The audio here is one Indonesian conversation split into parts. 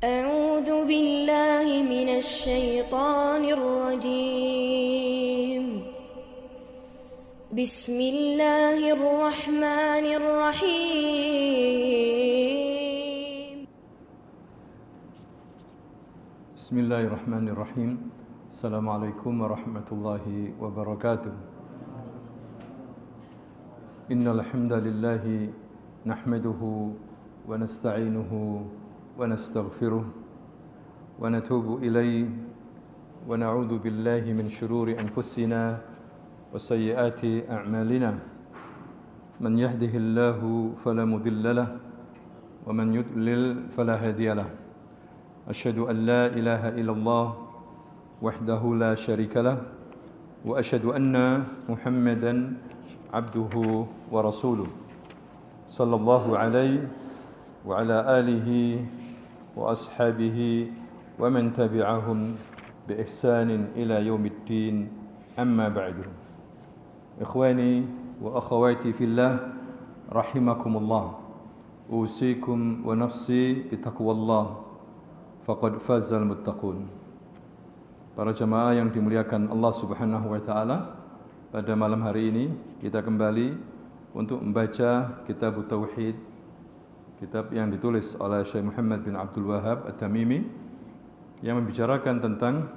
أعوذ بالله من الشيطان الرجيم بسم الله الرحمن الرحيم بسم الله الرحمن الرحيم السلام عليكم ورحمة الله وبركاته إن الحمد لله نحمده ونستعينه ونستغفره ونتوب إليه ونعوذ بالله من شرور أنفسنا وسيئات أعمالنا من يهده الله فلا مضل له ومن يضلل فلا هادي له أشهد أن لا إله إلا الله وحده لا شريك له وأشهد أن محمدا عبده ورسوله صلى الله عليه وعلى آله وأصحابه ومن تبعهم بإحسان إلى يوم الدين أما بعد إخواني وأخواتي في الله رحمكم الله أوصيكم ونفسي بتقوى الله فقد فاز المتقون. Para jemaah yang dimuliakan Allah Subhanahu wa taala, pada malam hari ini kita kembali untuk membaca kitab Tauhid, kitab yang ditulis oleh Syekh Muhammad bin Abdul Wahhab At-Tamimi yang membicarakan tentang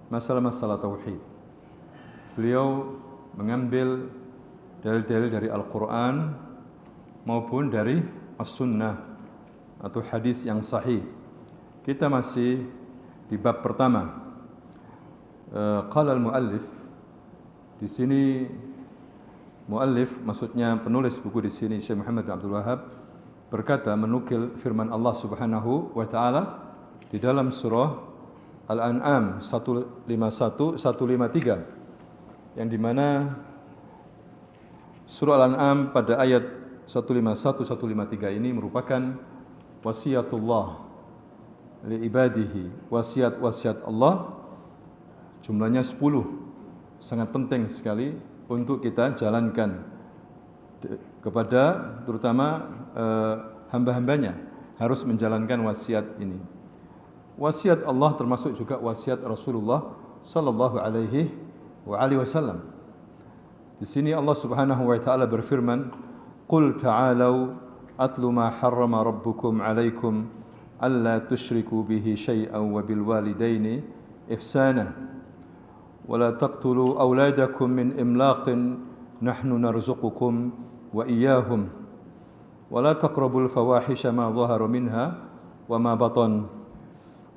masalah-masalah tauhid. Beliau mengambil dalil-dalil dari Al-Quran maupun dari As-Sunnah atau hadis yang sahih. Kita masih di bab pertama. Qala al-muallif, di sini muallif maksudnya penulis buku di sini Syekh Muhammad bin Abdul Wahhab berkata, menukil firman Allah Subhanahu wa taala di dalam surah Al-An'am 151 153, yang di mana surah Al-An'am pada ayat 151 153 ini merupakan wasiatullah li ibadihi, wasiat-wasiat Allah, jumlahnya 10, sangat penting sekali untuk kita jalankan kepada terutama hamba-hambanya, harus menjalankan wasiat ini. Wasiat Allah termasuk juga wasiat Rasulullah sallallahu alaihi wasallam. Di sini Allah Subhanahu wa taala berfirman, "Qul ta'alu atlu ma harrama rabbukum 'alaikum alla tusyriku bihi syai'an wa bil walidaini ihsana wa la taqtulu auladakum min imlaqin nahnu narzuqukum wa iyyahum wa la taqrabul fawahisha ma dhahara minha wa ma batan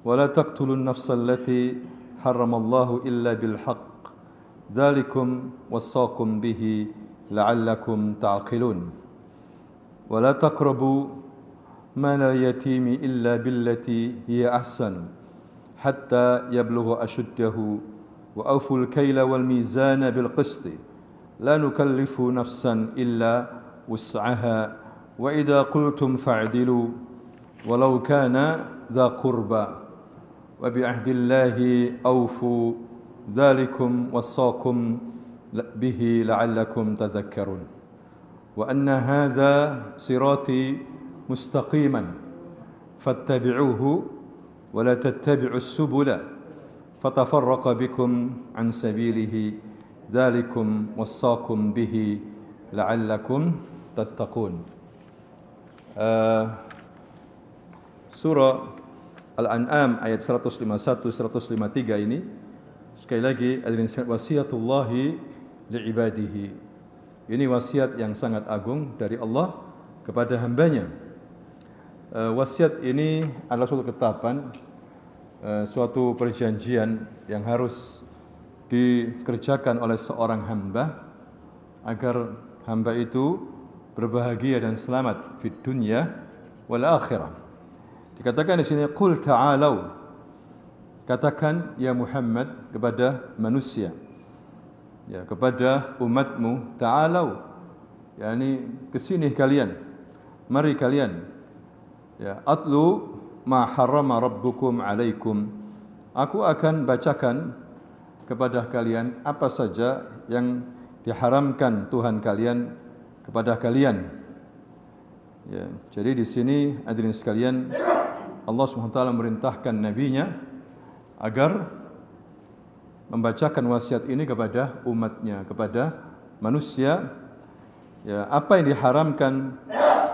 wa la taqtulun nafsa allati harramallahu illa bil haqq dzalikum wassaqum bihi la'allakum ta'qilun wa la taqrabu mal al-yatimi illa billati hiya ahsan hatta yablugha ashuddahu wa awful kayla wal mizana bil qisti la nukallifu nafsan illa wus'aha wa idza qultum fa'dilu walau kana dha qurba wa bi ahdillahi awfu dzalikum wassaqum bihi la'allakum tadhakkarun wa anna hadha sirati mustaqiman fattabi'uhu wa la tattabi'us subula fatafarraqa bikum an sabilihi dzalikum wassaqum bihi la'allakum tattaqun. Surah Al-An'am ayat 151 153 ini sekali lagi adalah wasiatullahi li'ibadihi. Ini wasiat yang sangat agung dari Allah kepada hambanya. Wasiat ini adalah suatu ketetapan, suatu perjanjian yang harus dikerjakan oleh seorang hamba agar hamba itu berbahagia dan selamat di dunia wal akhirah. Dikatakan di sini, qul ta'alau, katakan ya Muhammad kepada manusia, ya kepada umatmu, ta'alau, yakni kesini kalian, mari kalian, ya atlu ma harrama rabbukum alaikum, aku akan bacakan kepada kalian apa saja yang diharamkan Tuhan kalian kepada kalian. Ya, jadi di sini hadirin sekalian, Allah SWT memerintahkan nabinya agar membacakan wasiat ini kepada umatnya, kepada manusia. Ya, apa yang diharamkan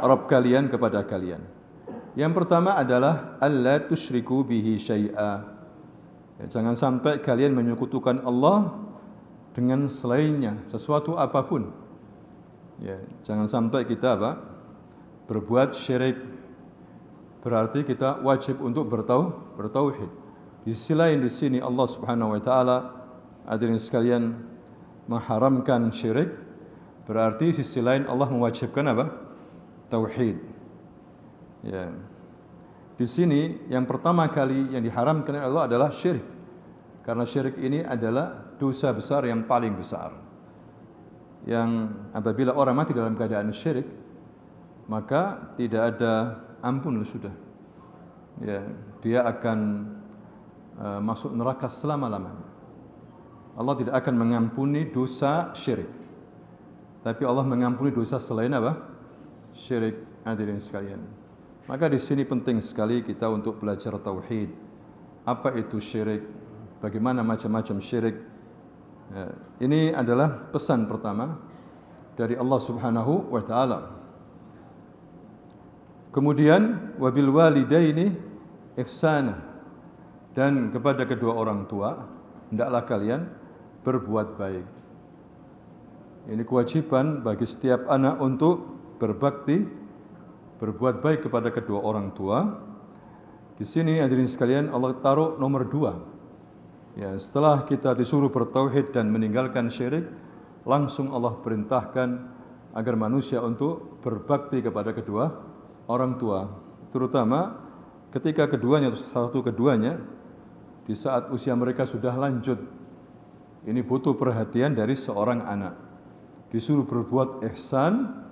Rabb kalian kepada kalian? Yang pertama adalah alla tusyriku bihi syai'a. Ya, jangan sampai kalian menyekutukan Allah dengan selainnya, sesuatu apapun. Ya, jangan sampai kita berbuat syirik. Berarti kita wajib untuk bertauhid. Di sisi lain di sini Allah Subhanahu wa taala hadirin sekalian mengharamkan syirik, berarti sisi lain Allah mewajibkan tauhid. Ya. Di sini yang pertama kali yang diharamkan oleh Allah adalah syirik. Karena syirik ini adalah dosa besar yang paling besar. Yang apabila orang mati dalam keadaan syirik, maka tidak ada ampun sudah. Ya, dia akan masuk neraka selama-lamanya. Allah tidak akan mengampuni dosa syirik. Tapi Allah mengampuni dosa selain syirik, hadirin sekalian. Maka di sini penting sekali kita untuk belajar tauhid. Apa itu syirik? Bagaimana macam-macam syirik? Ya, ini adalah pesan pertama dari Allah Subhanahu wa taala. Kemudian wabil walidaini ihsana, dan kepada kedua orang tua hendaklah kalian berbuat baik. Ini kewajiban bagi setiap anak untuk berbakti, berbuat baik kepada kedua orang tua. Di sini hadirin sekalian Allah taruh nomor 2. Ya, setelah kita disuruh bertauhid dan meninggalkan syirik, langsung Allah perintahkan agar manusia untuk berbakti kepada kedua orang tua, terutama ketika keduanya di saat usia mereka sudah lanjut. Ini butuh perhatian dari seorang anak. Disuruh berbuat ihsan,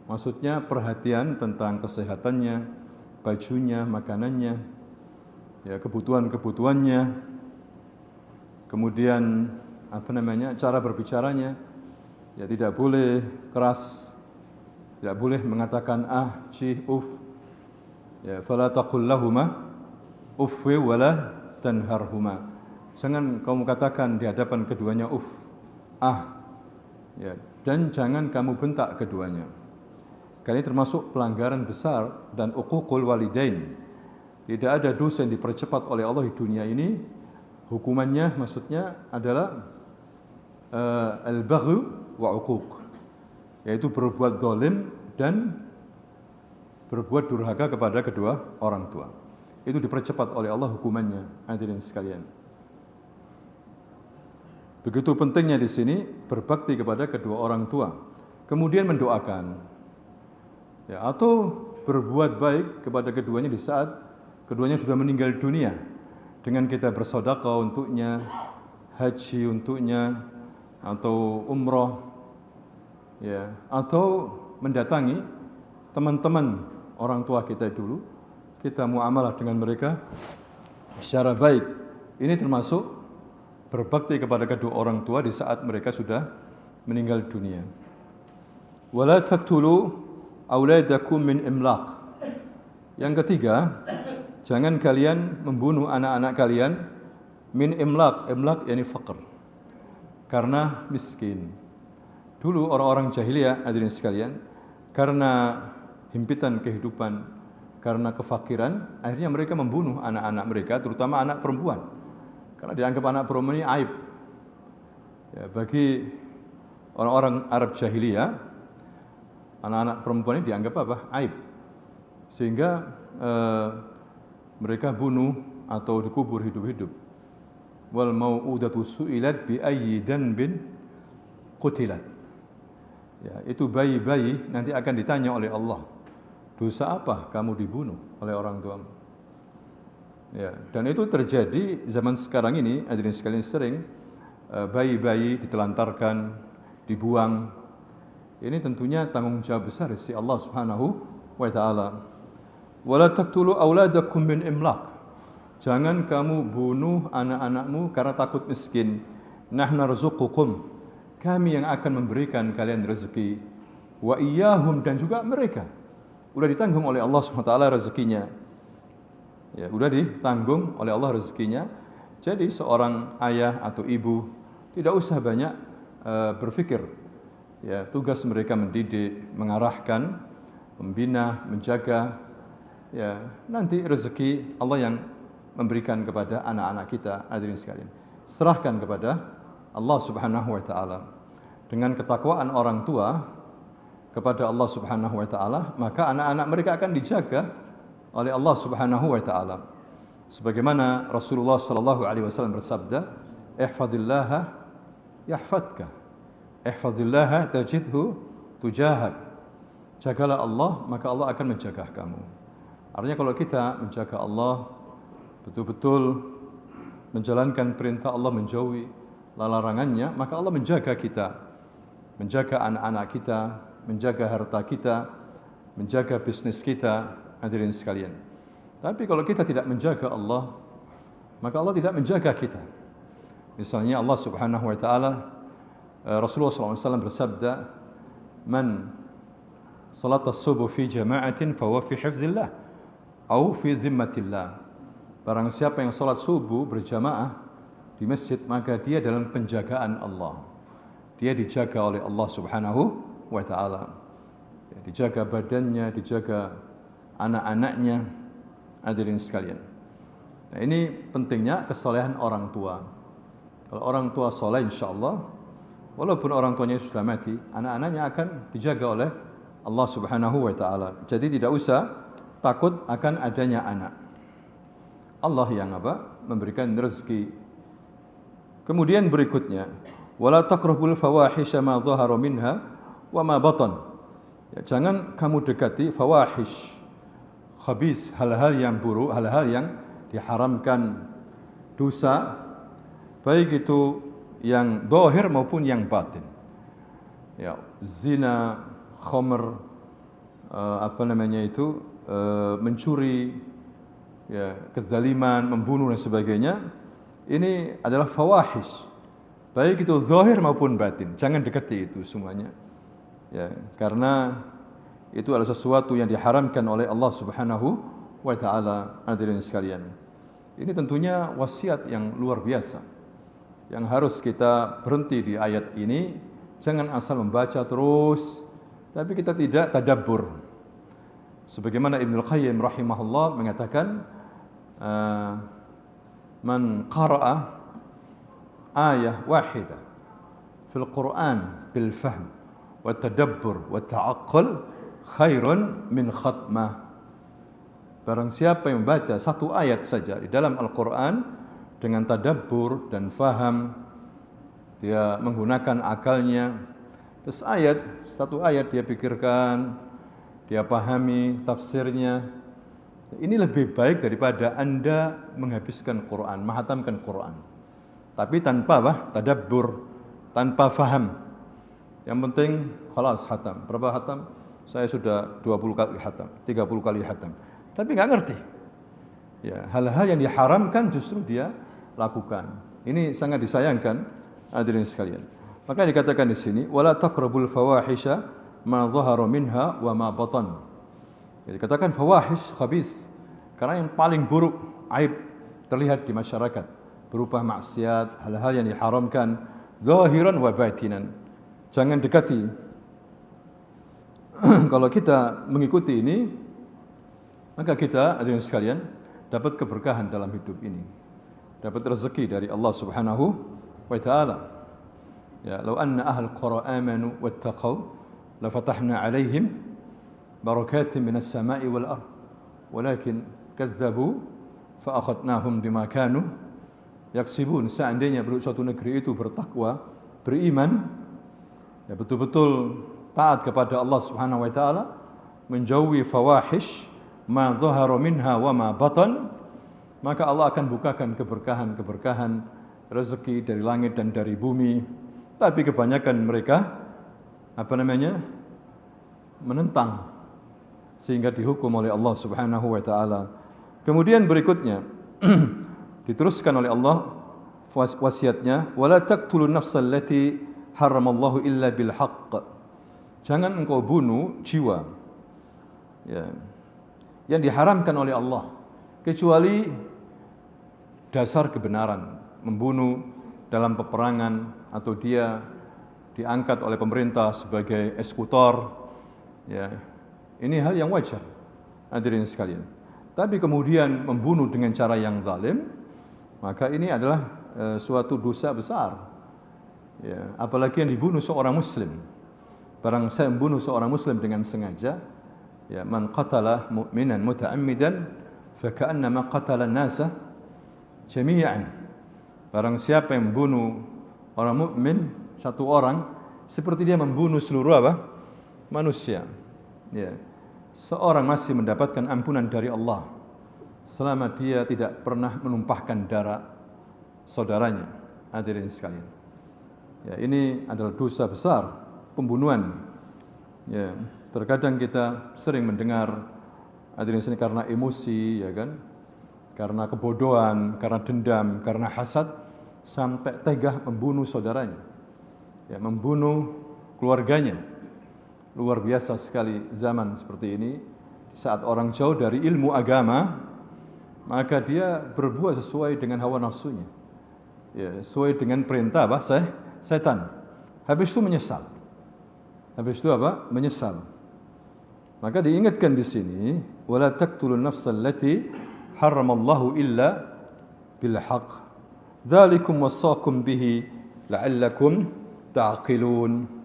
maksudnya perhatian tentang kesehatannya, bajunya, makanannya, ya, kebutuhannya, kemudian cara berbicaranya, ya, tidak boleh keras, tidak boleh mengatakan cih, uf. Ya, fala taqul lahuma uffi wala tanharhuma. Jangan kamu katakan di hadapan keduanya uf, ya, dan jangan kamu bentak keduanya. Karena ini termasuk pelanggaran besar dan uququl walidain. Tidak ada dosa yang dipercepat oleh Allah di dunia ini. Hukumannya maksudnya adalah al-baghy wa uquq, yaitu berbuat zalim dan berbuat durhaka kepada kedua orang tua. Itu dipercepat oleh Allah hukumannya, hadirin sekalian. Begitu pentingnya di sini berbakti kepada kedua orang tua. Kemudian mendoakan, ya, atau berbuat baik kepada keduanya di saat keduanya sudah meninggal dunia, dengan kita bersedekah untuknya, haji untuknya, atau umrah, ya, atau mendatangi teman-teman orang tua kita dulu, kita muamalah dengan mereka secara baik. Ini termasuk berbakti kepada kedua orang tua di saat mereka sudah meninggal dunia. Wala taqtulu auladakum min imlaq. Yang ketiga, jangan kalian membunuh anak-anak kalian min imlaq. Imlaq yakni faqr, karena miskin. Dulu orang-orang jahiliyah, hadirin sekalian, karena himpitan kehidupan, karena kefakiran, akhirnya mereka membunuh anak-anak mereka, terutama anak perempuan. Karena dianggap anak perempuan ini aib. Ya, bagi orang-orang Arab jahiliyah, anak-anak perempuan ini dianggap aib. Sehingga mereka bunuh atau dikubur hidup-hidup. Wal mau'udatu su'ilat bi ayyi danbin qutilat. Ya, itu bayi-bayi nanti akan ditanya oleh Allah, dosa apa kamu dibunuh oleh orang tuamu? Ya, dan itu terjadi zaman sekarang ini, hadirin sekalian, sering bayi-bayi ditelantarkan, dibuang. Ini tentunya tanggung jawab besar dari Allah Subhanahu wa taala. Wala taqtulu auladakum min imlaq. Jangan kamu bunuh anak-anakmu karena takut miskin. Nahnu narzuqukum. Kami yang akan memberikan kalian rezeki. Wa iyyahum, dan juga mereka. Sudah ditanggung oleh Allah Subhanahu wa taala rezekinya. Ya, udah ditanggung oleh Allah rezekinya. Jadi seorang ayah atau ibu tidak usah banyak berpikir. Ya, tugas mereka mendidik, mengarahkan, membina, menjaga. Ya, nanti rezeki Allah yang memberikan kepada anak-anak kita, hadirin sekalian. Serahkan kepada Allah Subhanahu wa taala. Dengan ketakwaan orang tua kepada Allah Subhanahu wa taala, maka anak-anak mereka akan dijaga oleh Allah Subhanahu wa taala. Sebagaimana Rasulullah sallallahu alaihi wasallam bersabda, "Ihfazillaha yahfadka. Ihfazillaha tajidhu tujahak." Jagalah Allah, maka Allah akan menjaga kamu. Artinya kalau kita menjaga Allah, betul-betul menjalankan perintah Allah, menjauhi larangannya, maka Allah menjaga kita, menjaga anak-anak kita, menjaga harta kita, menjaga bisnis kita, hadirin sekalian. Tapi kalau kita tidak menjaga Allah, maka Allah tidak menjaga kita. Misalnya Allah Subhanahu wa taala, Rasulullah SAW bersabda, "Man salat as-subuh fi jama'atin fa huwa fi hifdzillah atau fi zimmatillah." Barang siapa yang salat subuh berjamaah di masjid, maka dia dalam penjagaan Allah. Dia dijaga oleh Allah Subhanahu wa taala. Dijaga badannya, dijaga anak-anaknya, hadirin sekalian. Nah, ini pentingnya kesolehan orang tua. Kalau orang tua soleh, insyaallah, walaupun orang tuanya sudah mati, anak-anaknya akan dijaga oleh Allah Subhanahu wa taala. Jadi tidak usah takut akan adanya anak. Allah yang memberikan rezeki. Kemudian berikutnya, wala taqrabul fawahisha ma dhahara minha wa ma batan. Ya, jangan kamu dekati fawahish, khabis, hal-hal yang buruk, hal-hal yang diharamkan, dosa, baik itu yang zahir maupun yang batin. Ya, zina, khamr, mencuri, ya, kezaliman, membunuh dan sebagainya. Ini adalah fawahish, baik itu zahir maupun batin. Jangan dekati itu semuanya. Ya, karena itu adalah sesuatu yang diharamkan oleh Allah Subhanahu wa taala, hadirin sekalian. Ini tentunya wasiat yang luar biasa yang harus kita berhenti di ayat ini. Jangan asal membaca terus tapi kita tidak tadabbur. Sebagaimana Ibnu Qayyim rahimahullah mengatakan, man qara'a ayah wahidah fil Qur'an bil fahm wa tadabbur wa ta'aqqul khairun min khatmah. Barang siapa yang membaca satu ayat saja di dalam Al-Qur'an dengan tadabbur dan faham, dia menggunakan akalnya, terus satu ayat dia pikirkan, dia pahami tafsirnya, ini lebih baik daripada Anda menghabiskan Quran, menghatamkan Quran, tapi tanpa tadabbur, tanpa faham. Yang penting khalas hatam. Berapa hatam? Saya sudah 20 kali hatam, 30 kali hatam, tapi enggak ngerti. Ya, hal-hal yang diharamkan justru dia lakukan. Ini sangat disayangkan, hadirin sekalian. Maka dikatakan di sini, wala taqrabul fawahisha ma dhahara minha wa ma batan. Jadi dikatakan fawahish, khabis, karena yang paling buruk, aib terlihat di masyarakat berupa maksiat, hal-hal yang diharamkan zahiran wa batinan. Jangan dekati. Kalau kita mengikuti ini, maka kita, hadirin sekalian, dapat keberkahan dalam hidup ini, dapat rezeki dari Allah Subhanahu wa taala. Ya, law anna ahlal qura amanu wattaqau la fatahna 'alaihim barakatin minas sama'i wal ard walakin kazzabu fa akhadnahum bima kanu yaksibun. Seandainya suatu negeri itu bertakwa, beriman, ya betul-betul taat kepada Allah Subhanahu wa taala, menjauhi fawahish ma dhahara minha wa ma batan, maka Allah akan bukakan keberkahan rezeki dari langit dan dari bumi. Tapi kebanyakan mereka menentang, sehingga dihukum oleh Allah Subhanahu wa taala. Kemudian berikutnya diteruskan oleh Allah wasiatnya, wala taqtulun nafsal lati haramallahu illa bil haqq. Jangan engkau bunuh jiwa, ya, yang diharamkan oleh Allah kecuali dasar kebenaran, membunuh dalam peperangan atau dia diangkat oleh pemerintah sebagai eksekutor, ya, ini hal yang wajar, hadirin sekalian. Tapi kemudian membunuh dengan cara yang zalim, maka ini adalah suatu dosa besar. Ya, apalagi yang dibunuh seorang muslim. Barang saya membunuh seorang muslim dengan sengaja, ya, man qatala mu'minan muta'ammidan faka'annama qatala an-nasa jami'an. Barang siapa yang membunuh orang mukmin, satu orang, seperti dia membunuh seluruh manusia. Ya. Seorang masih mendapatkan ampunan dari Allah selama dia tidak pernah menumpahkan darah saudaranya. Hadirin sekalian. Ya, ini adalah dosa besar, pembunuhan. Ya, terkadang kita sering mendengar hadirin sekalian karena emosi, ya kan? Karena kebodohan, karena dendam, karena hasad sampai tega membunuh saudaranya. Ya, membunuh keluarganya. Luar biasa sekali zaman seperti ini. Saat orang jauh dari ilmu agama, maka dia berbuat sesuai dengan hawa nafsunya. Ya, sesuai dengan perintah setan. Habis itu menyesal. Habis itu menyesal. Maka diingatkan di sini, wala taqtulun nafsal lati haramallahu illa bil haqq. Dzalikum wasaqum bihi la'allakum ta'qilun.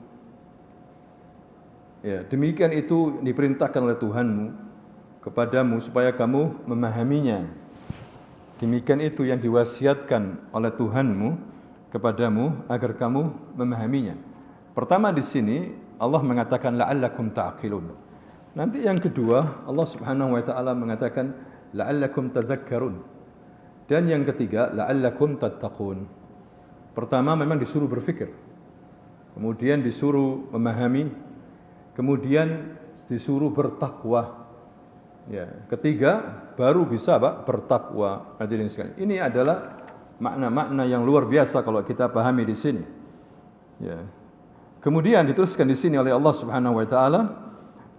Ya, demikian itu diperintahkan oleh Tuhanmu kepadamu supaya kamu memahaminya. Demikian itu yang diwasiatkan oleh Tuhanmu kepadamu agar kamu memahaminya. Pertama di sini Allah mengatakan la'allakum ta'qilun. Nanti yang kedua Allah Subhanahu wa taala mengatakan la'allakum tadhakkarun. Dan yang ketiga la'allakum tattaqun. Pertama memang disuruh berfikir. Kemudian disuruh memahami. Kemudian disuruh bertakwa. Ya, ketiga baru bisa bertakwa. Hadirin sekalian. Ini adalah makna-makna yang luar biasa kalau kita pahami di sini. Ya. Kemudian diteruskan di sini oleh Allah Subhanahu wa taala,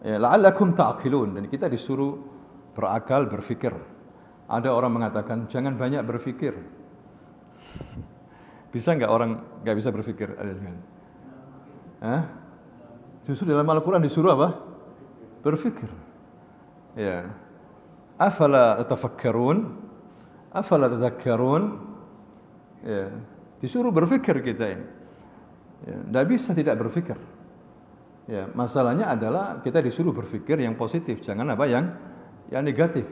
ya, la'allakum ta'qilun, dan kita disuruh berakal, berfikir. Ada orang mengatakan jangan banyak berfikir. Bisa enggak orang enggak bisa berfikir? Justru dalam Al-Quran disuruh apa? Berfikir. Ya. Afala tatafakkarun? Afala tadhakkarun? Ya. Disuruh berfikir kita ini. Ya, tidak bisa tidak berfikir. Ya, masalahnya adalah kita disuruh berfikir yang positif, jangan yang negatif.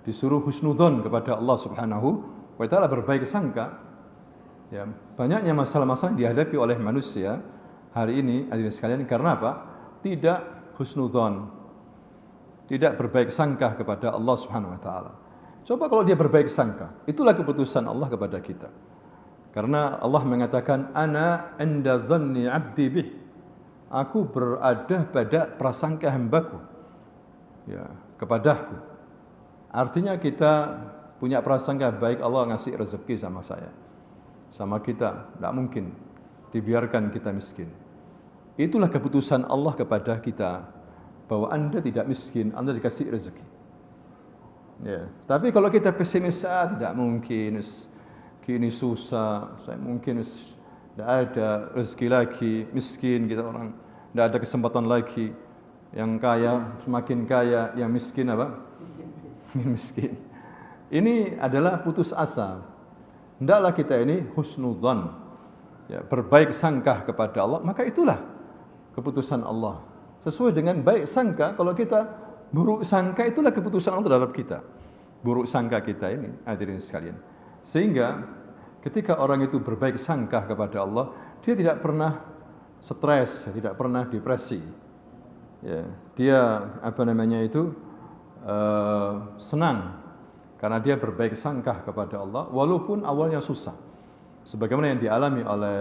Disuruh husnudzon kepada Allah Subhanahu wa taala, berbaik sangka. Ya, banyaknya masalah-masalah yang dihadapi oleh manusia hari ini, hadirin sekalian, karena apa? Tidak husnudzon, tidak berbaik sangka kepada Allah Subhanahu wa taala. Coba kalau dia berbaik sangka, itulah keputusan Allah kepada kita. Karena Allah mengatakan ana 'inda dhanni 'abdi bih. Aku berada pada prasangka hambaku, ya, kepadaku. Artinya kita punya prasangka baik, Allah ngasih rezeki sama saya, sama kita, tidak mungkin dibiarkan kita miskin. Itulah keputusan Allah kepada kita, bahwa Anda tidak miskin, Anda dikasih rezeki. Ya. Tapi kalau kita pesimis, tidak mungkin, kini susah, saya mungkin tidak ada rezeki lagi, miskin kita orang, tidak ada kesempatan lagi. Yang kaya semakin kaya, yang miskin miskin. Ini adalah putus asa. Hendaklah kita ini husnudzan, ya, berbaik sangka kepada Allah, maka itulah keputusan Allah. Sesuai dengan baik sangka, kalau kita buruk sangka, itulah keputusan Allah terhadap kita. Buruk sangka kita ini, hadirin sekalian. Sehingga ketika orang itu berbaik sangka kepada Allah, dia tidak pernah stres, tidak pernah depresi. Ya, dia senang karena dia berbaik sangka kepada Allah, walaupun awalnya susah. Sebagaimana yang dialami oleh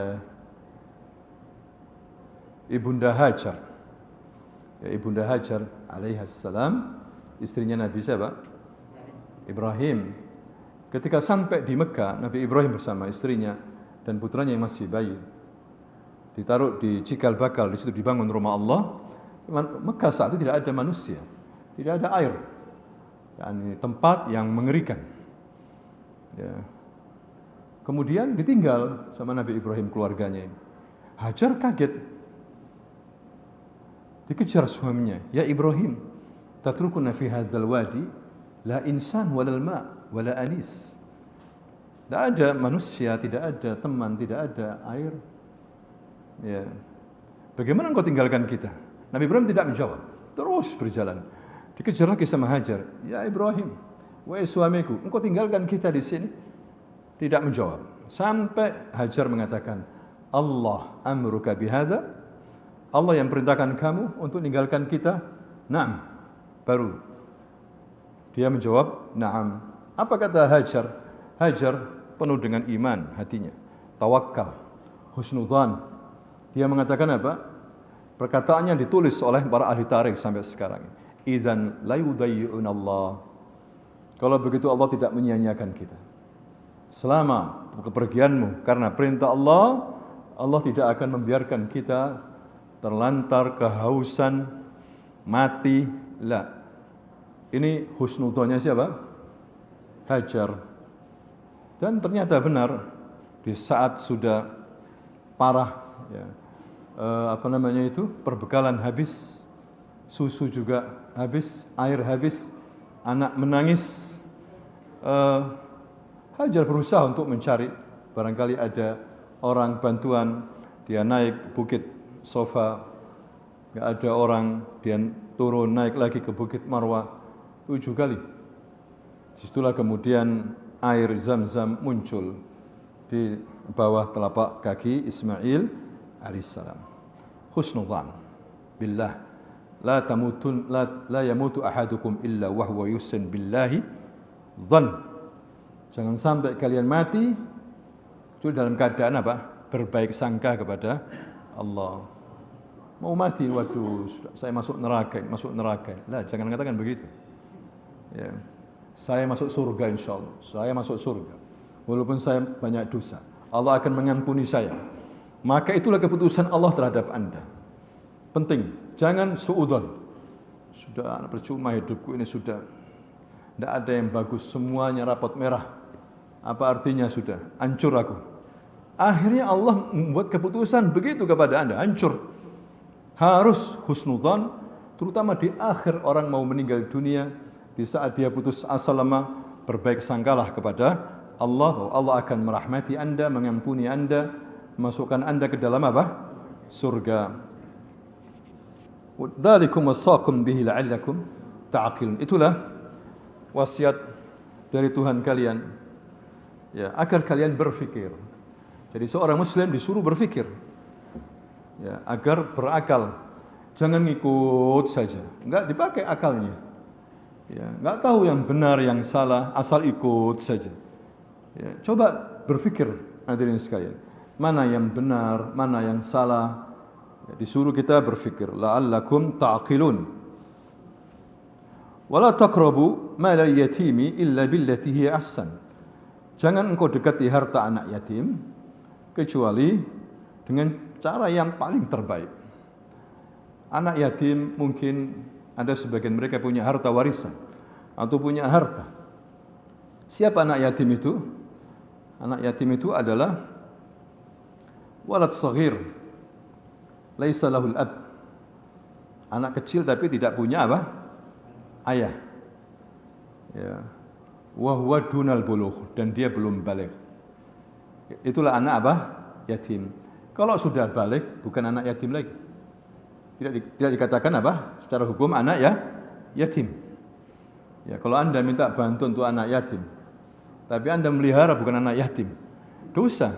Ibunda Hajar. Ya, Ibunda Hajar alaihissalam, istrinya Nabi siapa? Ibrahim. Ketika sampai di Mekah, Nabi Ibrahim bersama istrinya dan putranya yang masih bayi ditaruh di cikal bakal, di situ dibangun rumah Allah. Mekah saat itu tidak ada manusia, tidak ada air. yakni tempat yang mengerikan. Ya. Kemudian ditinggal sama Nabi Ibrahim keluarganya. Hajar kaget. Dikejar suaminya, "Ya Ibrahim, tatrukuna fi hadzal wadi la insan walal ma wala anis." Tidak ada manusia, tidak ada teman, tidak ada air. Ya. Bagaimana engkau tinggalkan kita? Nabi Ibrahim tidak menjawab. Terus berjalan. Dikejar lagi sama Hajar. "Ya Ibrahim, wahai suamiku, engkau tinggalkan kita di sini?" Tidak menjawab. Sampai Hajar mengatakan, "Allah amruka bihadza?" Allah yang perintahkan kamu untuk meninggalkan kita? Naam. Baru dia menjawab, "Naam." Apa kata Hajar? Hajar penuh dengan iman hatinya, tawakal, husnudzan. Dia mengatakan apa? Perkataannya ditulis oleh para ahli tarikh sampai sekarang. "Idzan la yudayyi'una Allah." Kalau begitu Allah tidak menyia-nyiakan kita. Selama kepergianmu karena perintah Allah, Allah tidak akan membiarkan kita terlantar kehausan, mati. La. Ini husnudzonnya siapa? Hajar. Dan ternyata benar, di saat sudah parah, ya, perbekalan habis, susu juga habis, air habis, anak menangis. Hajar berusaha untuk mencari, barangkali ada orang bantuan. Dia naik bukit Sofa, nggak ada orang, dia turun naik lagi ke bukit Marwah 7 kali. Disitulah kemudian air Zam-Zam muncul di bawah telapak kaki Ismail alaihissalam. Husnudzan billah, la yamutu ahadukum illa wahwa yusin billahi dzan. Jangan sampai kalian mati kecuali dalam keadaan apa? Berbaik sangka kepada Allah. Mau mati, waduh, saya masuk neraka. Lah, jangan katakan begitu. Ya. Saya masuk surga insyaallah. Saya masuk surga. Walaupun saya banyak dosa, Allah akan mengampuni saya. Maka itulah keputusan Allah terhadap Anda. Penting, jangan suudzon. Sudah percuma hidupku ini, sudah tidak ada yang bagus, semuanya rapot merah. Apa artinya sudah? Hancur aku. Akhirnya Allah membuat keputusan begitu kepada Anda, hancur. Harus husnudzan, terutama di akhir orang mau meninggal dunia, di saat dia putus asa lemah, berbaik sangkalah kepada Allah. Allah akan merahmati Anda, mengampuni Anda, masukkan Anda ke dalam apa? Surga. Dzalikum wasaqum bihi la'allakum ta'qilun. Itulah wasiat dari Tuhan kalian, ya, agar kalian berfikir. Jadi seorang muslim disuruh berfikir, ya, agar berakal. Jangan ngikut saja, enggak dipakai akalnya. Ya, enggak tahu yang benar yang salah, asal ikut saja. Ya, coba berfikir hadirin sekalian. Mana yang benar, mana yang salah. Ya, disuruh kita berfikir. La'allakum ta'qilun. Wala taqrabu malal yatimi illa billati hiya ahsan. Jangan engkau dekati harta anak yatim kecuali dengan cara yang paling terbaik. Anak yatim mungkin ada sebagian mereka punya harta warisan atau punya harta. Siapa anak yatim itu? Anak yatim itu adalah walad saghir laisa lahul ab. Anak kecil tapi tidak punya apa? Ayah. Ya. Wa huwa dunal bulugh, dan dia belum baligh. Itulah anak apa? Yatim. Kalau sudah baligh bukan anak yatim lagi. Tidak dikatakan apa? Secara hukum anak ya yatim. Ya, kalau Anda minta bantuan untuk anak yatim, tapi Anda melihara bukan anak yatim, dosa.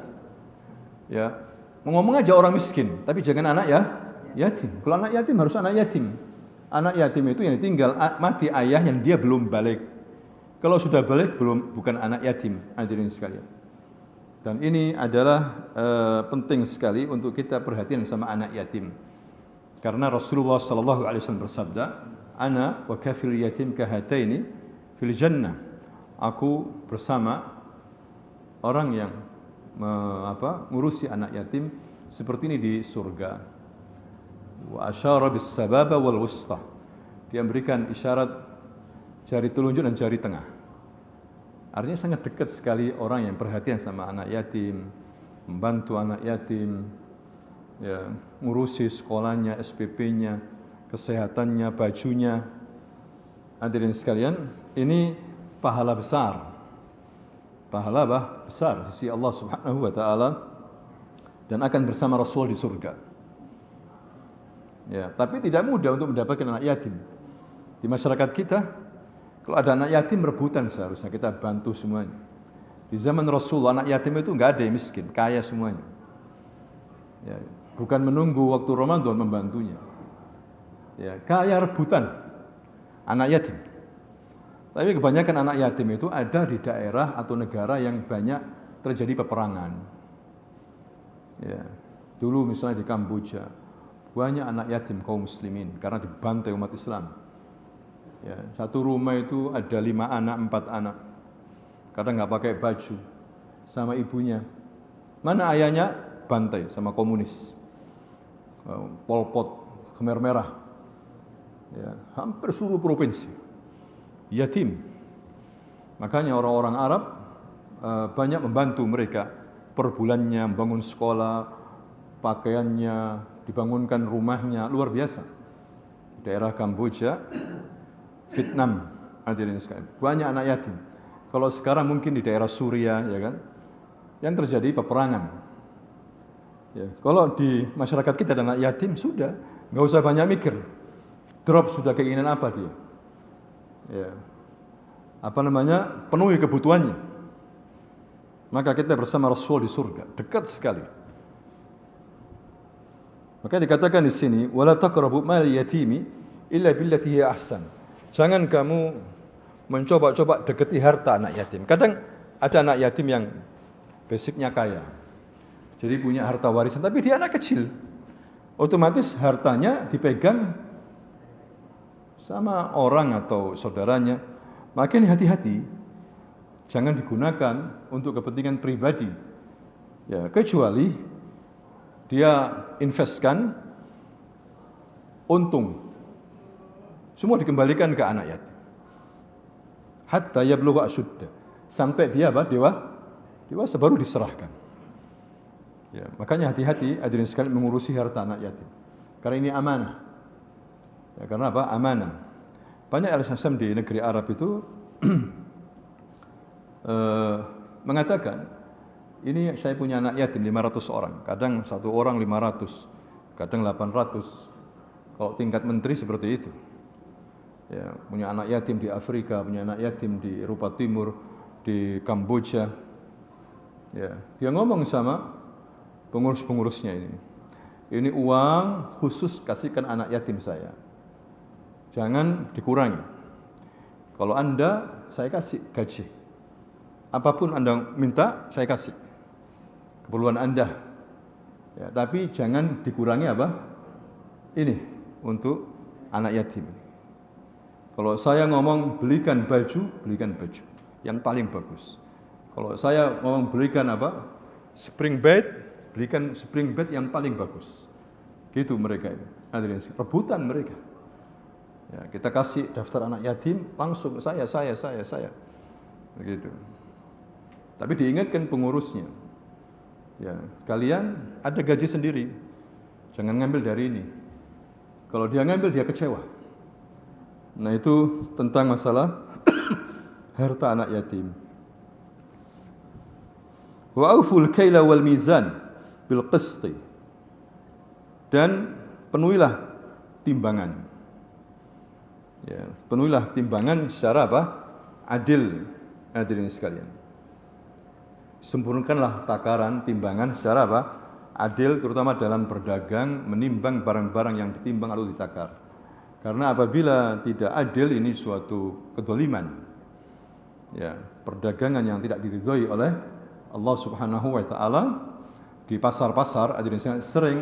Ya, ngomong aja orang miskin, tapi jangan anak ya yatim. Kalau anak yatim harus anak yatim. Anak yatim itu yang ditinggal mati ayah yang dia belum balik. Kalau sudah balik bukan anak yatim, hadirin sekalian. Dan ini adalah penting sekali untuk kita perhatian sama anak yatim. Karena Rasulullah sallallahu alaihi wasallam bersabda, "Ana wa kafil yatim kahataini fil jannah." Aku bersama orang yang ngurusi anak yatim seperti ini di surga. Wa asyara bis sababa wal wusta. Dia memberikan isyarat jari telunjuk dan jari tengah. Artinya sangat dekat sekali orang yang perhatian sama anak yatim, membantu anak yatim, ya, ngurusi sekolahnya, SPP-nya, kesehatannya, bajunya. Hadirin sekalian, ini pahala besar. Pahala besar di sisi Allah Subhanahu wa taala dan akan bersama Rasul di surga. Ya, tapi tidak mudah untuk mendapatkan anak yatim. Di masyarakat kita, kalau ada anak yatim rebutan seharusnya kita bantu semuanya. Di zaman Rasul anak yatim itu enggak ada yang miskin, kaya semuanya. Ya, bukan menunggu waktu Ramadan membantunya. Ya, kaya rebutan anak yatim. Tapi kebanyakan anak yatim itu ada di daerah atau negara yang banyak terjadi peperangan. Ya, dulu misalnya di Kamboja, banyak anak yatim kaum muslimin karena dibantai umat Islam. Ya, satu rumah itu ada 5 anak, 4 anak. Kadang nggak pakai baju sama ibunya. Mana ayahnya? Bantai sama komunis. Pol Pot, Khmer Merah. Ya, hampir seluruh provinsi. Yatim. Makanya orang-orang Arab banyak membantu mereka per bulannya, membangun sekolah, pakaiannya, dibangunkan rumahnya, luar biasa. Daerah Kamboja, Vietnam, hadirin sekalian, banyak anak yatim. Kalau sekarang mungkin di daerah Suria, ya kan, yang terjadi peperangan. Ya, kalau di masyarakat kita ada anak yatim sudah, nggak usah banyak mikir. Drop sudah keinginan apa dia. Ya, penuhi kebutuhannya. Maka kita bersama Rasul di surga, dekat sekali. Maka dikatakan di sini, wala taqrabu mal yatimi illa billati hiya ahsan. Jangan kamu mencoba-coba dekati harta anak yatim. Kadang ada anak yatim yang basicnya kaya, jadi punya harta warisan, tapi dia anak kecil. Otomatis hartanya dipegang sama orang atau saudaranya. Makin hati-hati, jangan digunakan untuk kepentingan pribadi. Ya, kecuali dia investkan untung, semua dikembalikan ke anak yatim. Hatta yablugha asyudda, sampai dia dewasa baru diserahkan. Ya, makanya hati-hati hadirin sekalian mengurusi harta anak yatim. Karena ini amanah. Ya, karena apa? Amanah. Banyak LSM di negeri Arab itu mengatakan, ini saya punya anak yatim 500 orang. Kadang satu orang 500, kadang 800. Kalau tingkat menteri seperti itu. Ya, punya anak yatim di Afrika, punya anak yatim di Eropa Timur, di Kamboja. Ya, dia ngomong sama pengurus-pengurusnya ini uang khusus kasihkan anak yatim saya. Jangan dikurangi. Kalau Anda, saya kasih gaji. Apapun Anda minta, saya kasih. Keperluan Anda. Ya, tapi jangan dikurangi apa? Ini untuk anak yatim. Kalau saya ngomong belikan baju yang paling bagus. Kalau saya ngomong belikan apa? Spring bed, belikan spring bed yang paling bagus. Gitu mereka itu. Rebutan mereka. Ya, kita kasih daftar anak yatim, langsung saya. Begitu. Tapi diingatkan pengurusnya. Ya, kalian ada gaji sendiri. Jangan ngambil dari ini. Kalau dia ngambil, dia kecewa. Nah, itu tentang masalah harta anak yatim. Wa auful kaila wal mizan bil qisti. Dan penuhilah timbangan. Ya, penuhilah timbangan secara apa? Adil, hadirin sekalian. Sempurnakanlah takaran timbangan secara apa? Adil, terutama dalam berdagang, menimbang barang-barang yang ditimbang lalu ditakar. Karena apabila tidak adil, ini suatu kedoliman. Ya, perdagangan yang tidak diridhoi oleh Allah Subhanahu wa taala. Di pasar-pasar hadirin sekalian sering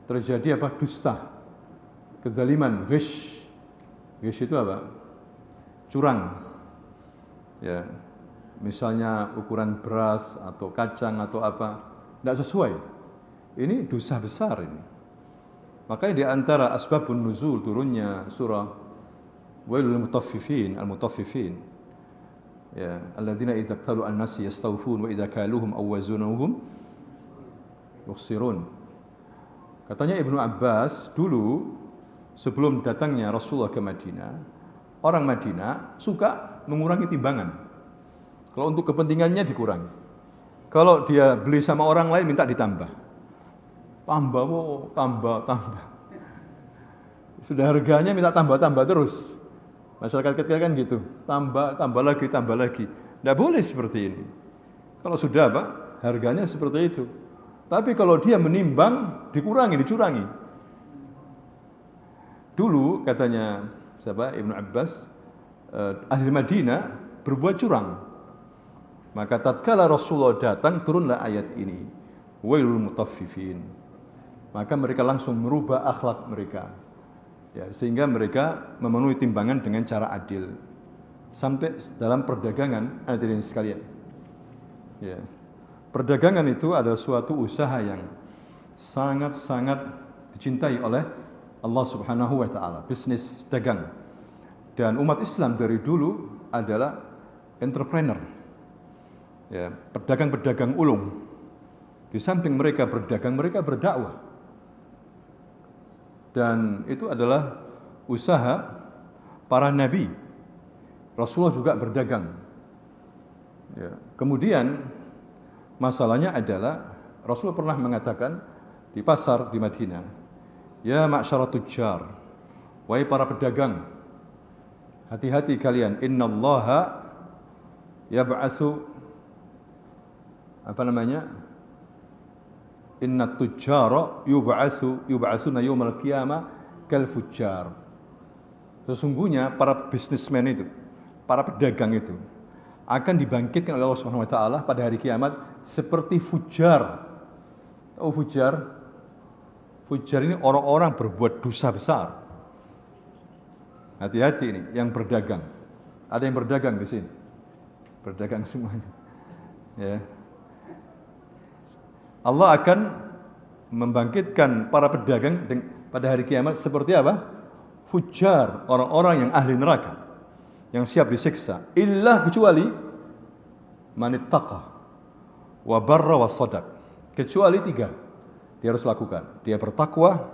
terjadi apa? Dusta. Kedoliman, ghish. Ghish itu apa? Curang. Ya, misalnya ukuran beras atau kacang atau apa, tidak sesuai. Ini dosa besar ini. Makanya di antara asbabun nuzul turunnya surah Wailul mutaffifin, al-mutaffifin. Ya, alladzina idza qalu an-nasi yastawfun wa idza kaluhum aw wazanuhum yukhsirun. Katanya Ibnu Abbas, dulu sebelum datangnya Rasulullah ke Madinah, orang Madinah suka mengurangi timbangan. Kalau untuk kepentingannya dikurangi. Kalau dia beli sama orang lain minta ditambah. Tambah. Sudah harganya minta tambah terus. Masyarakat kita kan gitu, tambah lagi. Tidak boleh seperti ini. Kalau sudah Pak, harganya seperti itu. Tapi kalau dia menimbang, dicurangi. Dulu katanya Ibnu Abbas, ahli Madinah berbuat curang. Maka tatkala Rasulullah datang, turunlah ayat ini, wailul mutaffifin. Maka mereka langsung merubah akhlak mereka. Ya, sehingga mereka memenuhi timbangan dengan cara adil. Sampai dalam perdagangan, hadirin sekalian. Ya. Perdagangan itu adalah suatu usaha yang sangat-sangat dicintai oleh Allah Subhanahu wa taala, bisnis dagang. Dan umat Islam dari dulu adalah entrepreneur. Ya, pedagang-pedagang ulung. Di samping mereka berdagang, mereka berdakwah. Dan itu adalah usaha para nabi. Rasulullah juga berdagang. Ya. Kemudian masalahnya adalah Rasulullah pernah mengatakan di pasar di Madinah, ya ma'syarat tujjar, wahai para pedagang, hati-hati kalian, innallaha yab'atsu inna tujjara yub'atsuna yaumal qiyamah kal fujjar. Sesungguhnya para bisnismen itu, para pedagang itu akan dibangkitkan oleh Allah Subhanahu wa taala pada hari kiamat seperti fujar. Tahu fujar? Fujar ini orang-orang berbuat dosa besar. Hati-hati ini yang berdagang. Ada yang berdagang di sini? Berdagang semuanya. Ya. Allah akan membangkitkan para pedagang pada hari kiamat seperti apa? Fujar, orang-orang yang ahli neraka, yang siap disiksa. Illa kecuali manittaqa wa barra wa sadaq. Kecuali 3 dia harus lakukan. Dia bertakwa,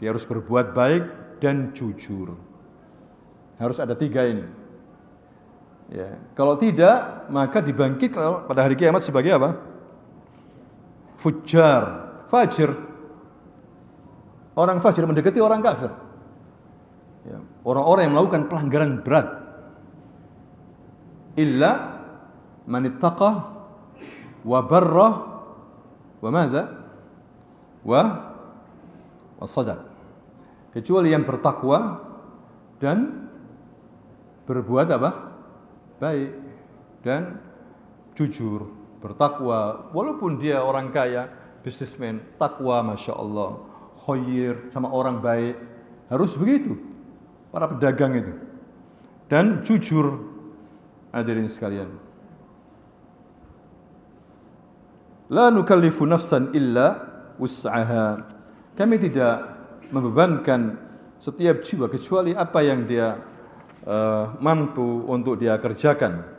dia harus berbuat baik dan jujur. Harus ada 3 ini. Ya, kalau tidak maka dibangkitkan pada hari kiamat sebagai apa? Fujar, fajir. Orang fajir mendekati orang kafir. Ya, orang-orang yang melakukan pelanggaran berat. Illa manittaqa wa barra wa madza? Wa sadaq. Kecuali yang bertakwa dan berbuat apa? Baik dan jujur. Bertakwa, walaupun dia orang kaya, bisnismen, takwa, masya Allah, khoyir, sama orang baik, harus begitu, para pedagang itu, dan jujur, hadirin sekalian. La nukallifu nafsan illa wus'aha. Kami tidak membebankan setiap jiwa kecuali apa yang dia mampu untuk dia kerjakan.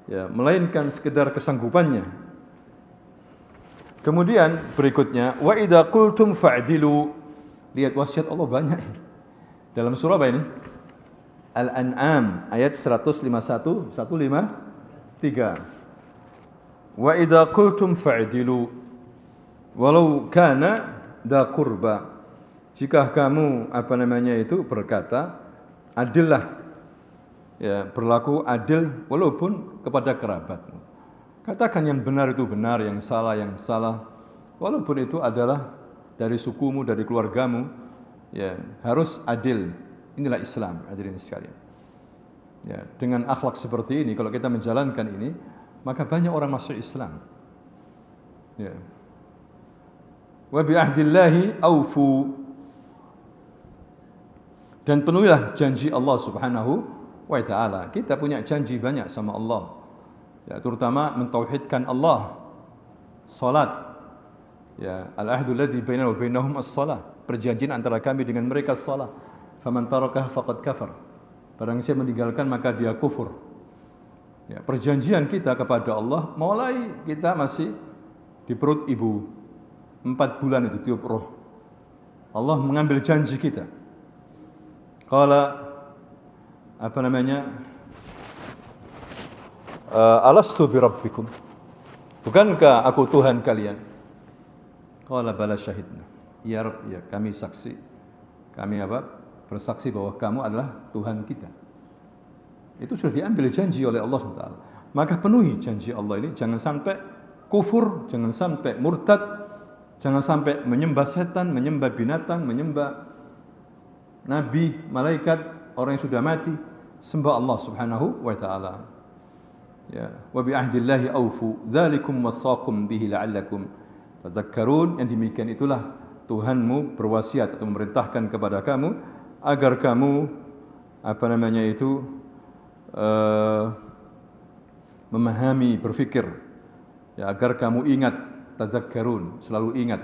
Ya, melainkan sekedar kesanggupannya. Kemudian berikutnya, wa idza qultum fa'dilu. Lihat wasiat Allah banyak ini. Dalam surah apa ini? Al-An'am ayat 151, 153. Wa idza qultum fa'dilu walau kana dha qurba. Jika kamu berkata, adillah. Ya, berlaku adil walaupun kepada kerabatmu. Katakan yang benar itu benar, yang salah, walaupun itu adalah dari sukumu, dari keluargamu. Ya, harus adil. Inilah Islam, hadirin sekalian. Ya, dengan akhlak seperti ini, kalau kita menjalankan ini, maka banyak orang masuk Islam. Ya. Wa bi ahdillahi aufu. Dan penuhilah janji Allah Subhanahu wa ta'ala. Kita punya janji banyak sama Allah. Ya, terutama mentauhidkan Allah. Salat. Ya, al-ahdu alladhi bainana wa bainahum as-salah. Perjanjian antara kami dengan mereka salat. Faman tarakah faqad kafar. Barang siapa meninggalkan maka dia kufur. Ya, perjanjian kita kepada Allah mulai kita masih di perut ibu 4 bulan itu tiup roh. Allah mengambil janji kita. Qala alastu bi rabbikum? Bukankah aku Tuhan kalian? Qala bala syahidna. Ya Rabb, ya kami saksi. Kami bersaksi bahwa kamu adalah Tuhan kita. Itu sudah diambil janji oleh Allah SWT. Maka penuhi janji Allah ini. Jangan sampai kufur, jangan sampai murtad, jangan sampai menyembah setan, menyembah binatang, menyembah nabi, malaikat, orang yang sudah mati. Sembah Allah Subhanahu wa ta'ala. Ya, wa bi ahdillahi aufu, dzalikum wasaqum bihi la'allakum tadhakkarun. Yang demikian itulah Tuhanmu berwasiat atau memerintahkan kepada kamu agar kamu memahami, berfikir, ya, agar kamu ingat, tazakkarun, selalu ingat.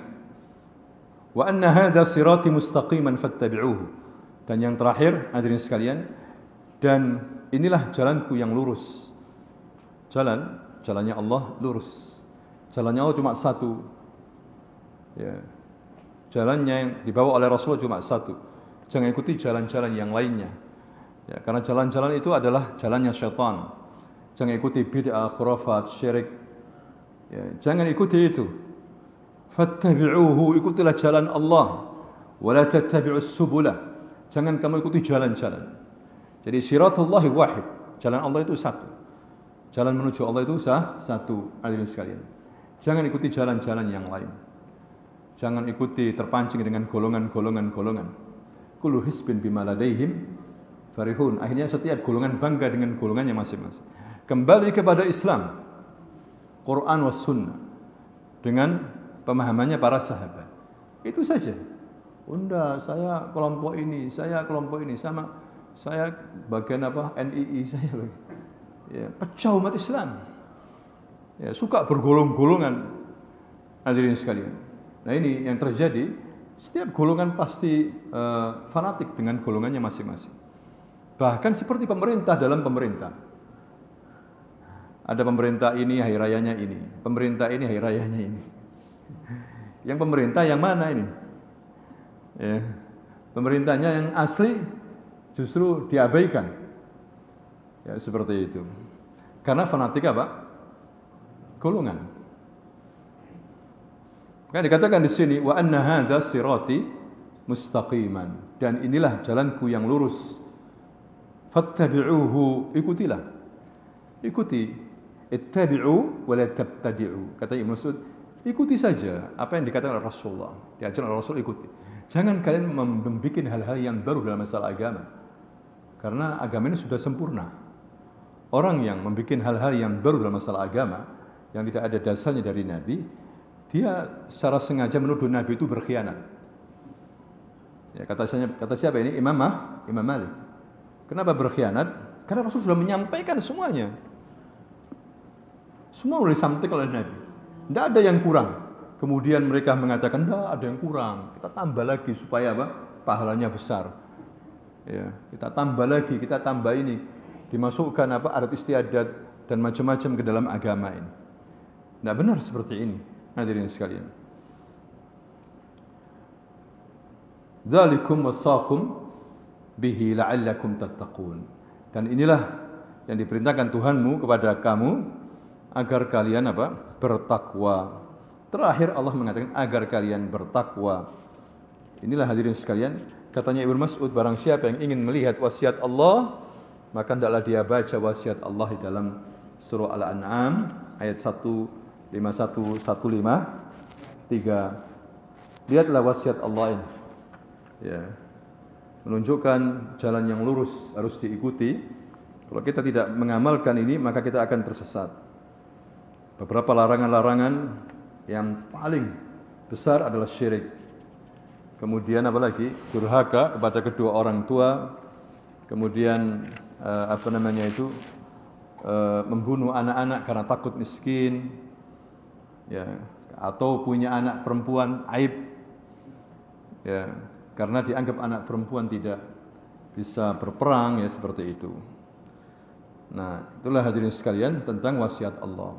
Wa anna hadza sirati mustaqiman fattabi'uhu. Dan yang terakhir, hadirin sekalian, dan inilah jalanku yang lurus. Jalannya Allah lurus. Jalannya Allah cuma satu. Ya. Jalannya yang dibawa oleh Rasul cuma satu. Jangan ikuti jalan-jalan yang lainnya. Ya, karena jalan-jalan itu adalah jalannya syaitan. Jangan ikuti bid'ah, khurafat, syirik. Ya, jangan ikuti itu. Fattabi'uhu, ikutilah jalan Allah. Wala tattabi'us subula. Jangan kamu ikuti jalan-jalan. Jadi siratullahi wahid. Jalan Allah itu satu. Jalan menuju Allah itu satu. Hadirin sekalian. Jangan ikuti jalan-jalan yang lain. Jangan ikuti terpancing dengan golongan-golongan. Kullu hisbin bima ladaihim farihun. Akhirnya setiap golongan bangga dengan golongannya masing-masing. Kembali kepada Islam, Quran was sunnah dengan pemahamannya para sahabat. Itu saja. Unda, saya kelompok ini, sama saya bagian NII saya. Ya, pecah umat Islam. Ya, suka bergolong-golongan. Hadirin sekalian. Nah, ini yang terjadi. Setiap golongan pasti fanatik dengan golongannya masing-masing. Bahkan seperti pemerintah dalam pemerintah. Ada pemerintah ini hari rayanya ini, pemerintah ini hari rayanya ini. Yang pemerintah yang mana ini? Ya, pemerintahnya yang asli justru diabaikan. Ya, seperti itu. Karena fanatik golongan. Kan dikatakan di sini wa anna hadza sirati mustaqiman, dan inilah jalanku yang lurus. Fattabi'uhu, ikutilah. Ikuti. Ittabi'u wa la tabtadi'u. Kata Ibnu Mas'ud, ikuti saja apa yang dikatakan oleh Rasulullah. Diajarkan oleh Rasul, ikuti. Jangan kalian membuat hal-hal yang baru dalam masalah agama. Karena agama ini sudah sempurna. Orang yang membuat hal-hal yang baru dalam masalah agama yang tidak ada dasarnya dari Nabi, dia secara sengaja menuduh Nabi itu berkhianat. Ya, kata siapa ini? Imam Malik. Kenapa berkhianat? Karena Rasul sudah menyampaikan semuanya. Semua sudah disampaikan oleh Nabi. Tidak ada yang kurang. Kemudian mereka mengatakan, tidak ada yang kurang. Kita tambah lagi supaya pahalanya besar. Ya, kita tambah lagi, kita tambah ini. Dimasukkan adat istiadat dan macam-macam ke dalam agama ini. Tidak benar seperti ini. Hadirin sekalian. Dzalikum wasaqum bihi la'allakum tattaqun. Dan inilah yang diperintahkan Tuhanmu kepada kamu agar kalian bertakwa. Terakhir Allah mengatakan agar kalian bertakwa. Inilah hadirin sekalian, katanya Ibnu Mas'ud, barang siapa yang ingin melihat wasiat Allah, maka hendaklah dia baca wasiat Allah di dalam surah Al-An'am ayat 151 153. Lihatlah wasiat Allah ini. Ya. Menunjukkan jalan yang lurus harus diikuti. Kalau kita tidak mengamalkan ini, maka kita akan tersesat. Beberapa larangan-larangan yang paling besar adalah syirik. Kemudian apalagi? Durhaka kepada kedua orang tua. Kemudian membunuh anak-anak karena takut miskin. Ya, atau punya anak perempuan aib. Ya, karena dianggap anak perempuan tidak bisa berperang, ya seperti itu. Nah, itulah hadirin sekalian tentang wasiat Allah.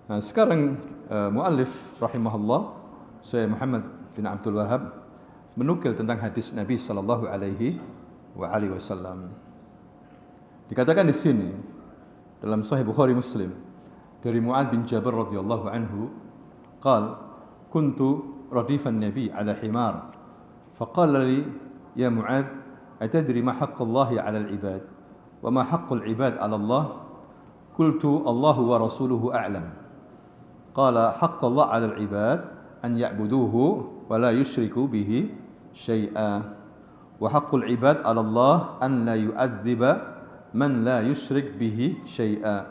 Nah, sekarang muallif rahimahullah, Syekh Muhammad bin Abdul Wahhab menukil tentang hadis Nabi sallallahu alaihi wasallam. Dikatakan di sini dalam Sahih Bukhari Muslim dari Mu'adz bin Jabal radhiyallahu anhu, qala kuntu radifan nabi ala himar faqala li ya Mu'adz atadri ma haqqullahi ala al-ibad wa ma haqqul ibad ala Allah qultu Allahu wa rasuluhu a'lam qala haqqullah ala al-ibad an ya'buduhu wa la yushriku bihi syai'a wa haqqul ibad ala Allah an la yu'adziba man la yushrik bihi syai'a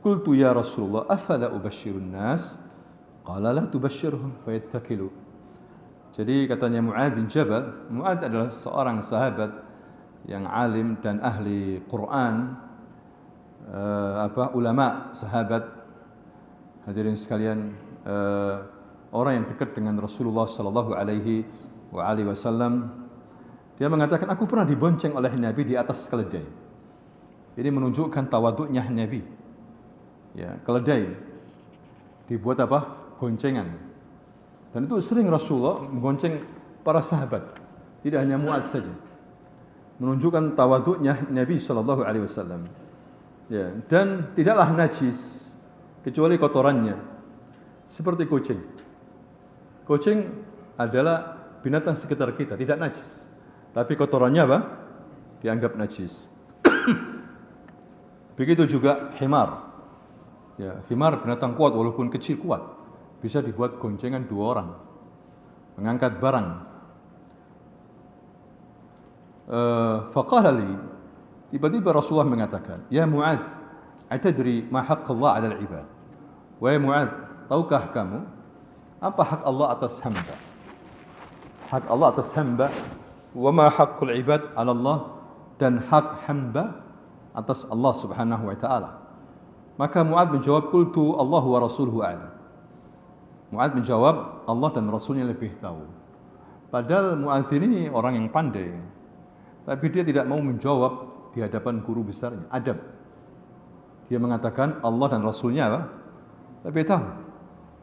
qultu ya Rasulullah afala ubashshirun nas qala la tubashshirhum fayattakilu. Jadi katanya Mu'adz bin Jabal, Mu'adz adalah seorang sahabat yang alim dan ahli Quran, ulama sahabat, hadirin sekalian, orang yang dekat dengan Rasulullah sallallahu alaihi wasallam. Dia mengatakan, aku pernah dibonceng oleh Nabi di atas keledai. Ini menunjukkan tawaduknya Nabi. Ya, keledai dibuat apa? Goncengan. Dan itu sering Rasulullah menggonceng para sahabat, tidak hanya Mu'adz saja. Menunjukkan tawaduknya Nabi sallallahu alaihi wasallam. Ya, dan tidaklah najis kecuali kotorannya. Seperti kucing. Kucing adalah binatang sekitar kita, tidak najis. Tapi kotorannya apa? Dianggap najis. Begitu juga himar. Ya, himar binatang kuat walaupun kecil kuat. Bisa dibuat goncengan 2 orang. Mengangkat barang. Faqala li, tiba-tiba Rasulullah mengatakan, ya Mu'adz, atadri ma haqqullah 'alal 'ibad? Wahai Mu'adz, tahukah kamu apa hak Allah atas hamba? Hak Allah atas hamba, wa ma haqqul 'ibad 'ala Allah, dan hak hamba atas Allah Subhanahu wa taala. Maka Mu'adz menjawab, qultu Allah wa rasuluhu a'lam. Mu'adz menjawab, Allah dan Rasulnya lebih tahu. Padahal Mu'adz ini orang yang pandai, tapi dia tidak mau menjawab di hadapan guru besarnya, adab. Dia mengatakan Allah dan Rasulnya apa? Lebih tahu.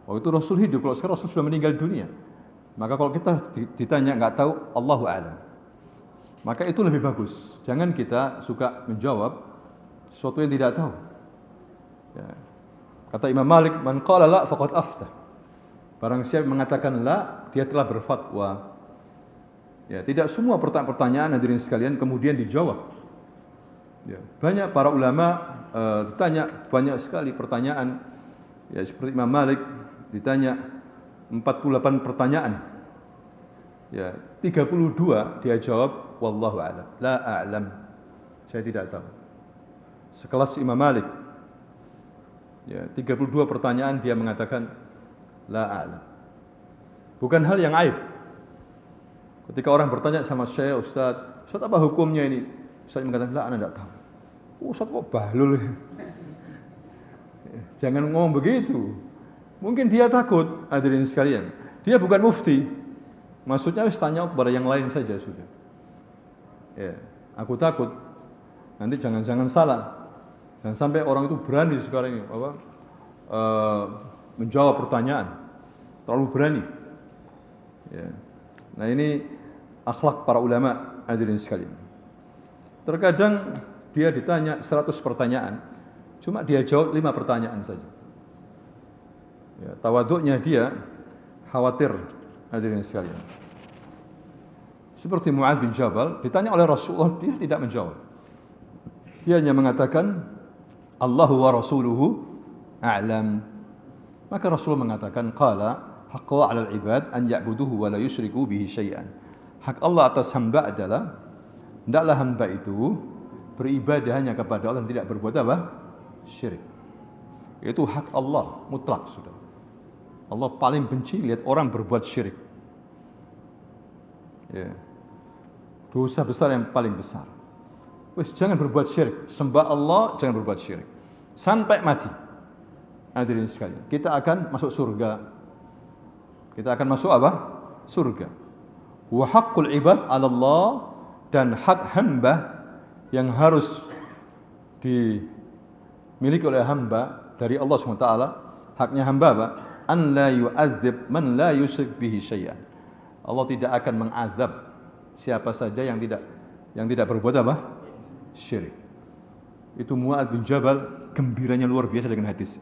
Waktu itu Rasul hidup, kalau sekarang Rasul sudah meninggal dunia. Maka kalau kita ditanya nggak tahu, Allahu a'lam. Maka itu lebih bagus. Jangan kita suka menjawab sesuatu yang tidak tahu. Ya. Kata Imam Malik, man qala la faqad aftah. Barang siapa mengatakan la, dia telah berfatwa. Ya, tidak semua pertanyaan hadirin sekalian kemudian dijawab. Ya, banyak para ulama ditanya banyak sekali pertanyaan. Ya, seperti Imam Malik ditanya 48 pertanyaan. Ya, 32 dia jawab wallahu a'lam, la a'lam. Saya tidak tahu. Sekelas Imam Malik. Ya, 32 pertanyaan dia mengatakan la a'lam. Bukan hal yang aib. Ketika orang bertanya sama saya, Ustaz apa hukumnya ini? Ustaz mengatakan, la, ana tidak tahu. Ustaz kok bahlul? Jangan ngomong begitu. Mungkin dia takut, hadirin sekalian. Dia bukan mufti. Maksudnya tanya kepada yang lain saja sudah. Ya, aku takut nanti jangan-jangan salah. Dan sampai orang itu berani sekarang ini menjawab pertanyaan. Terlalu berani. Ya. Nah, ini akhlak para ulama, hadirin sekalian. Terkadang dia ditanya 100 pertanyaan, cuma dia jawab 5 pertanyaan saja. Ya, tawaduknya dia khawatir, hadirin sekalian. Seperti Mu'adz bin Jabal ditanya oleh Rasulullah, dia tidak menjawab. Dia hanya mengatakan Allahu wa rasuluhu a'lam. Maka Rasulullah mengatakan qala haqqu 'alal ibad an ya'buduhu wa la yusyriku bihi syai'an. Hak Allah atas hamba adalah hendaklah hamba itu beribadah hanya kepada Allah dan tidak berbuat apa? Syirik. Itu hak Allah mutlak sudah. Allah paling benci lihat orang berbuat syirik. Ya. Dosa besar yang paling besar. Wes jangan berbuat syirik, sembah Allah, jangan berbuat syirik. Sampai mati. Hadirin sekalian, kita akan masuk surga. Kita akan masuk apa? Surga. Wa haqqul ibad 'ala Allah, dan hak hamba yang harus dimiliki oleh hamba dari Allah SWT. Haknya hamba apa? An la yu'adzib man la yusyrik bihi syai'an. Allah tidak akan mengazab siapa saja yang tidak berbuat apa? Syirik. Itu Mu'adz bin Jabal gembiranya luar biasa dengan hadis.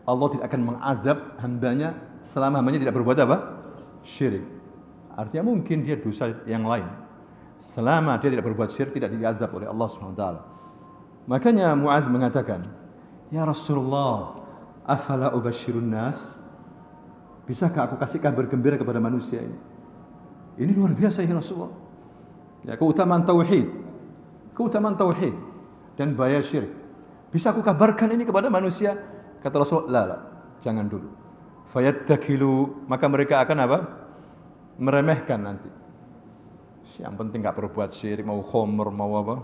Allah tidak akan mengazab hambanya selama hambanya tidak berbuat apa? Syirik. Artinya mungkin dia dosa yang lain. Selama dia tidak berbuat syirik, tidak diazab oleh Allah SWT. Makanya Mu'adz mengatakan, ya Rasulullah, afala ubashirun nas? Bisakah aku kasih kabar gembira kepada manusia ini? Ini luar biasa ya Rasulullah. Ya, keutamaan tauhid dan bahaya syirik. Bisa aku kabarkan ini kepada manusia? Kata Rasulullah, la, jangan dulu. Fayattakilu, maka mereka akan apa? Meremehkan nanti. Yang penting enggak berbuat syirik, mau khomer, mau apa?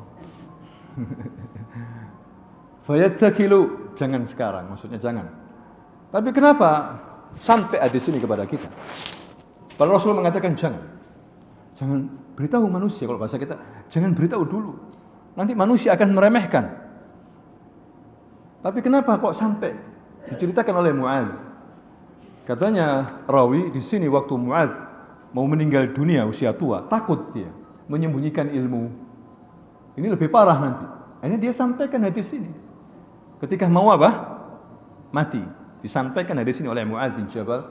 Fayattakilu, jangan sekarang, maksudnya jangan. Tapi kenapa sampai hadis ini kepada kita? Para Rasul mengatakan jangan beritahu manusia, kalau bahasa kita, jangan beritahu dulu. Nanti manusia akan meremehkan. Tapi kenapa kok sampai diceritakan oleh Mu'adz? Katanya rawi di sini waktu Mu'adz mau meninggal dunia usia tua, takut dia menyembunyikan ilmu. Ini lebih parah nanti. Akhirnya dia sampaikan hadis ini. Ketika mau apa? Mati. Disampaikan hadis ini oleh Mu'adz bin Jabal.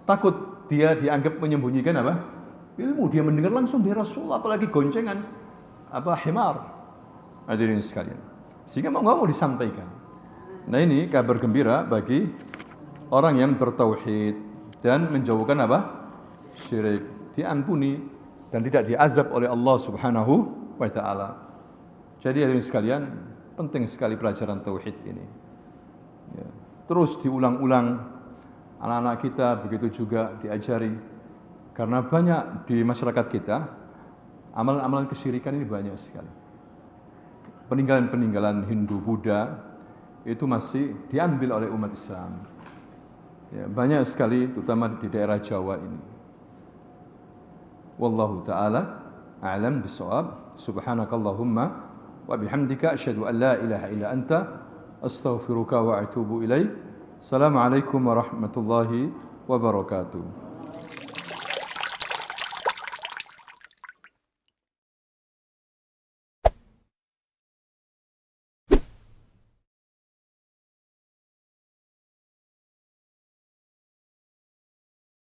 Takut dia dianggap menyembunyikan apa? Ilmu. Dia mendengar langsung dari Rasulullah, apalagi goncengan himar. Hadirin sekalian. Sehingga mau nggak mau disampaikan. Nah, ini kabar gembira bagi orang yang bertauhid dan menjauhkan apa? Syirik. Diampuni dan tidak diazab oleh Allah Subhanahu wa taala. Jadi hadirin sekalian, penting sekali pelajaran tauhid ini. Ya. Terus diulang-ulang, anak-anak kita begitu juga diajari. Karena banyak di masyarakat kita, amalan-amalan kesyirikan ini banyak sekali. Peninggalan-peninggalan Hindu, Buddha, itu masih diambil oleh umat Islam. Ya, banyak sekali, terutama di daerah Jawa ini. Wallahu ta'ala a'lam bishawab. Subhanakallahumma wa bihamdika asyhadu an la ilaha illa anta astaghfiruka wa atubu ilaik. Assalamualaikum warahmatullahi wabarakatuh.